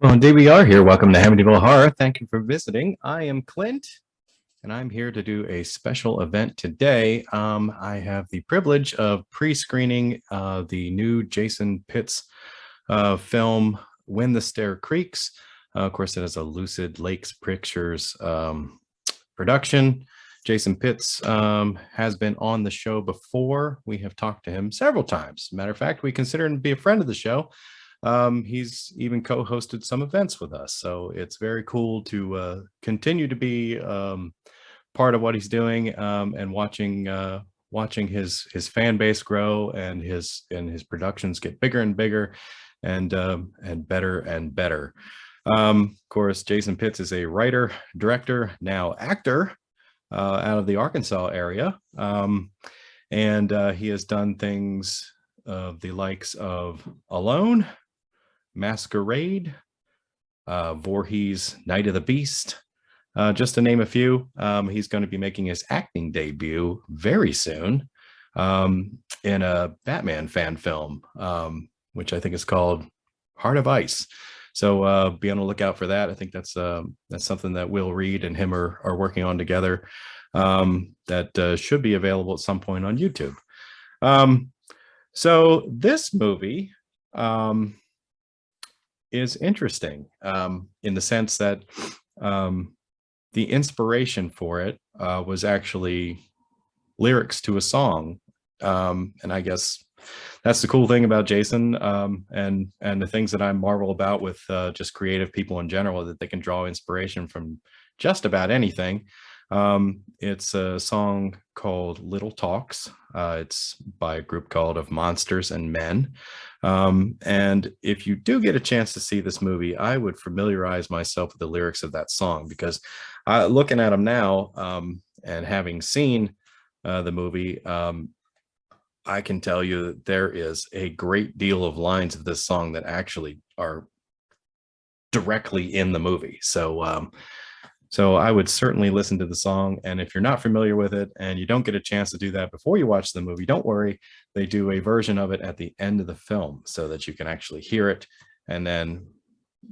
Well, indeed we are here. Welcome to Amityville Horror. Thank you for visiting. I am Clint, and I'm here to do a special event today. I have the privilege of pre-screening the new Jason Pitts film, When the Stair Creaks. Of course, it has a Lucid Lakes Pictures production. Jason Pitts has been on the show before. We have talked to him several times. Matter of fact, we consider him to be a friend of the show. He's even co-hosted some events with us, so it's very cool to continue to be part of what he's doing, and watching his fan base grow and his productions get bigger and bigger and better and better. Of course, Jason Pitts is a writer, director, now actor out of the Arkansas area, and he has done things of the likes of Alone, Masquerade, Voorhees, Night of the Beast, just to name a few. He's going to be making his acting debut very soon in a Batman fan film, which I think is called Heart of Ice. So be on the lookout for that. I think that's something that Will Reed and him are working on together, that should be available at some point on YouTube. So this movie is interesting in the sense that the inspiration for it was actually lyrics to a song. And I guess that's the cool thing about Jason, and the things that I marvel about with just creative people in general, that they can draw inspiration from just about anything. It's a song called Little Talks. It's by a group called Of Monsters and Men. And if you do get a chance to see this movie, I would familiarize myself with the lyrics of that song, because looking at them now, and having seen the movie, I can tell you that there is a great deal of lines of this song that actually are directly in the movie. So I would certainly listen to the song. And if you're not familiar with it and you don't get a chance to do that before you watch the movie, don't worry. They do a version of it at the end of the film so that you can actually hear it. And then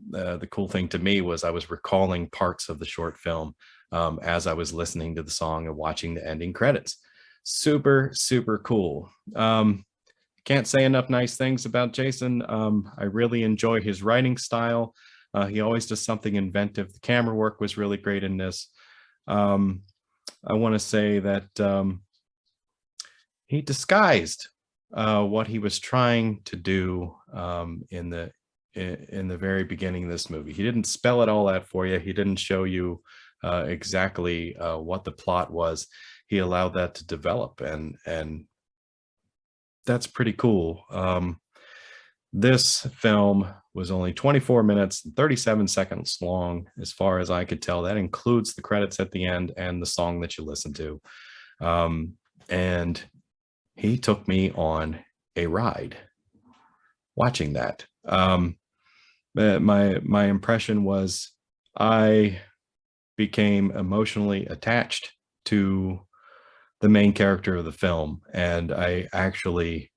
the cool thing to me was I was recalling parts of the short film as I was listening to the song and watching the ending credits. Super, super cool. Can't say enough nice things about Jason. I really enjoy his writing style. He always does something inventive. The camera work was really great in this. I want to say that he disguised what he was trying to do in the very beginning of this movie. He didn't spell it all out for you. He didn't show you exactly what the plot was. He allowed that to develop, and that's pretty cool. This film was only 24 minutes and 37 seconds long, as far as I could tell. That includes the credits at the end and the song that you listen to. And he took me on a ride watching that. My impression was I became emotionally attached to the main character of the film, and I actually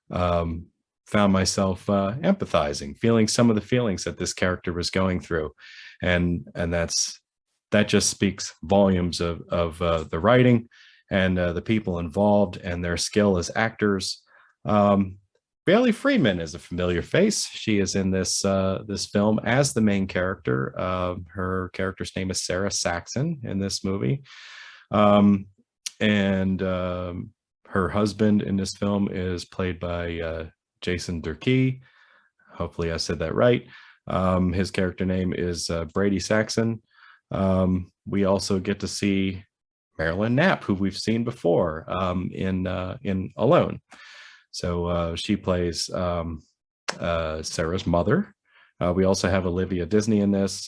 found myself empathizing, feeling some of the feelings that this character was going through, and that just speaks volumes of the writing and the people involved and their skill as actors. Bailey Freeman is a familiar face. She is in this film as the main character. Her character's name is Sarah Saxon in this movie, and her husband in this film is played by Jason Durkee. Hopefully I said that right. His character name is Brady Saxon. We also get to see Marilyn Knapp, who we've seen before in Alone. So she plays Sarah's mother. We also have Olivia Disney in this.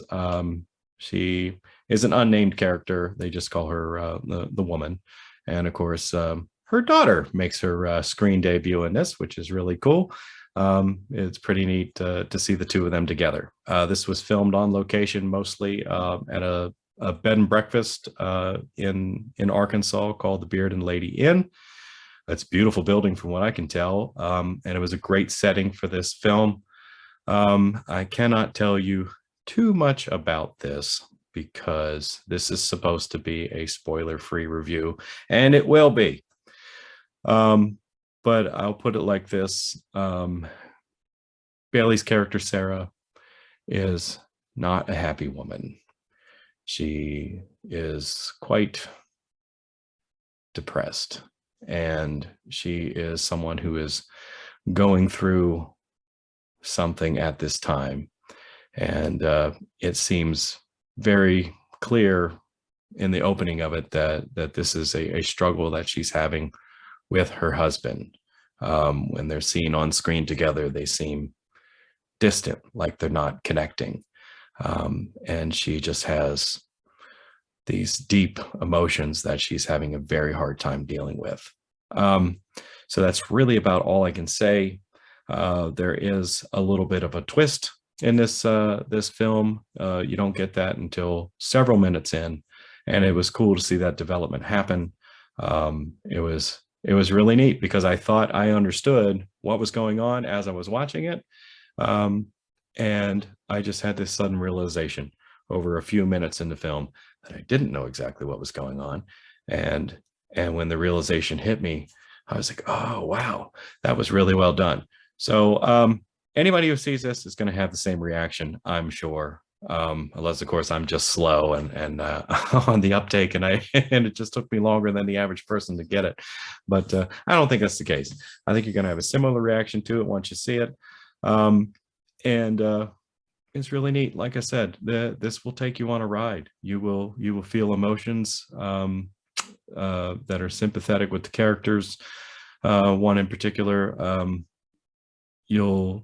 She is an unnamed character. They just call her the woman. And of course, her daughter makes her screen debut in this, which is really cool. It's pretty neat to see the two of them together. This was filmed on location, mostly at a bed and breakfast in Arkansas called the Beard and Lady Inn. It's a beautiful building from what I can tell, and it was a great setting for this film. I cannot tell you too much about this because this is supposed to be a spoiler-free review, and it will be. But I'll put it like this. Bailey's character, Sarah, is not a happy woman. She is quite depressed, and she is someone who is going through something at this time. And it seems very clear in the opening of it that this is a struggle that she's having with her husband. When they're seen on screen together, they seem distant, like they're not connecting. And she just has these deep emotions that she's having a very hard time dealing with. So that's really about all I can say. There is a little bit of a twist in this film. You don't get that until several minutes in, and it was cool to see that development happen. It was really neat because I thought I understood what was going on as I was watching it, and I just had this sudden realization over a few minutes in the film that I didn't know exactly what was going on, and when the realization hit me, I was like, oh wow, that was really well done. So anybody who sees this is going to have the same reaction, I'm sure. Unless of course I'm just slow and on the uptake, and and it just took me longer than the average person to get it. But I don't think that's the case. I think you're going to have a similar reaction to it once you see it. And it's really neat. Like I said, this will take you on a ride. You will feel emotions that are sympathetic with the characters. One in particular, you'll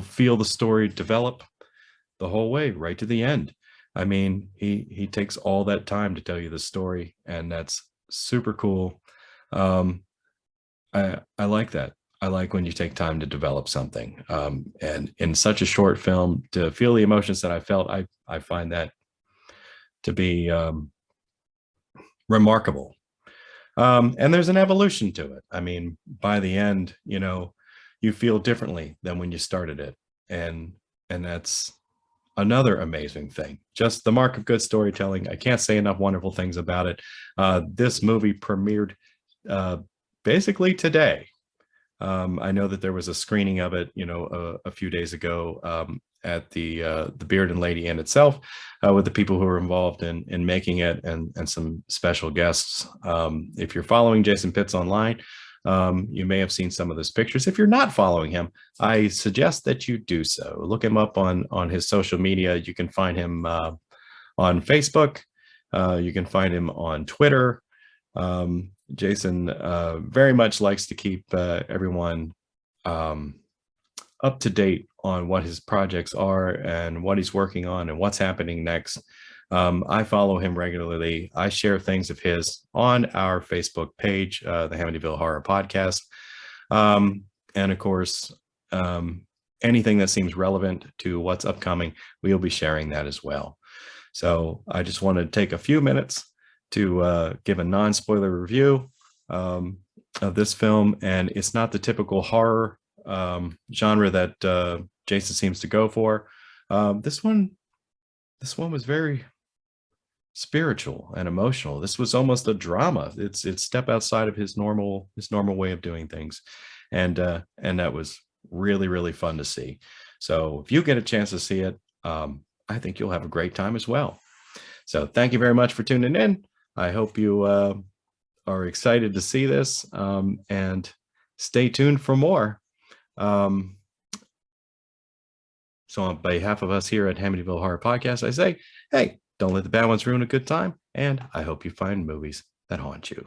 feel the story develop the whole way right to the end. I mean, he takes all that time to tell you the story, and that's super cool. I like that. I like when you take time to develop something. And in such a short film, to feel the emotions that I felt, I find that to be remarkable. And there's an evolution to it. I mean, by the end, you feel differently than when you started it. And that's another amazing thing. Just the mark of good storytelling. I can't say enough wonderful things about it. This movie premiered basically today. I know that there was a screening of it, a few days ago at the Beard and Lady Inn itself, with the people who were involved in making it, and some special guests. If you're following Jason Pitts online, you may have seen some of those pictures. If you're not following him, I suggest that you do so. Look him up on his social media. You can find him on Facebook. You can find him on Twitter. Jason very much likes to keep everyone up to date on what his projects are and what he's working on and what's happening next. I follow him regularly. I share things of his on our Facebook page, the Amityville Horror Podcast. And of course, anything that seems relevant to what's upcoming, we'll be sharing that as well. So I just wanted to take a few minutes to give a non-spoiler review of this film. And it's not the typical horror genre that Jason seems to go for. This one was very spiritual and emotional. This was almost a drama. It's step outside of his normal way of doing things, and that was really, really fun to see. So if you get a chance to see it, I think you'll have a great time as well. So thank you very much for tuning in. I hope you are excited to see this, and stay tuned for more. So on behalf of us here at Amityville Horror Podcast, I say, hey, don't let the bad ones ruin a good time, and I hope you find movies that haunt you.